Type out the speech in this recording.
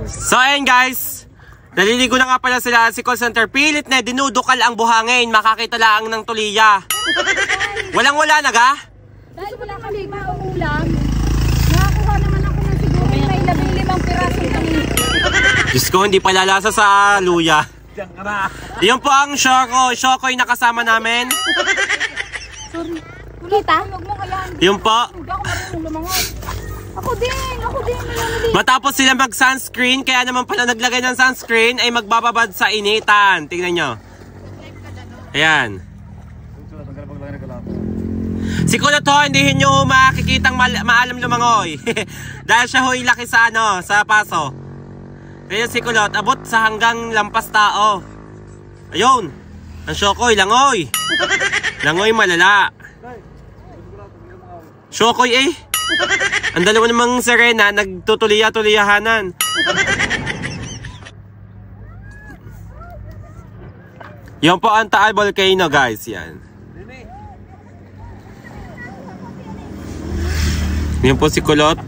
So ayun guys, naliligo na nga pala sila si call center. Pilit na dinudukal ang buhangin. Makakita lang ng tuliya. Walang-wala na ga? Dahil wala kami mauulam, nakakuha naman ako ng siguro may 15 pirasong kami. Diyos ko, hindi palalasa sa luya. Yun po ang Shoko. Shoko'y nakasama namin. Sorry. Kita? Yun po. Ako din. Matapos sila mag-sunscreen, kaya naman pala naglagay ng sunscreen, ay magbababad sa initan. Tingnan nyo. Ayan. Si Kulot ho, hindi nyo makikitang maalam lumangoy. Dahil siya ho'y laki sa sa paso. Kaya si Kulot, abot sa hanggang lampas tao. Ayun. Ang Shokoy, langoy. Langoy malala. Shokoy eh. Ang dalawa namang Serena, nagtutuliya-tuliyahanan. Yan po ang Taal Volcano guys, yan. Yan po si Kulot.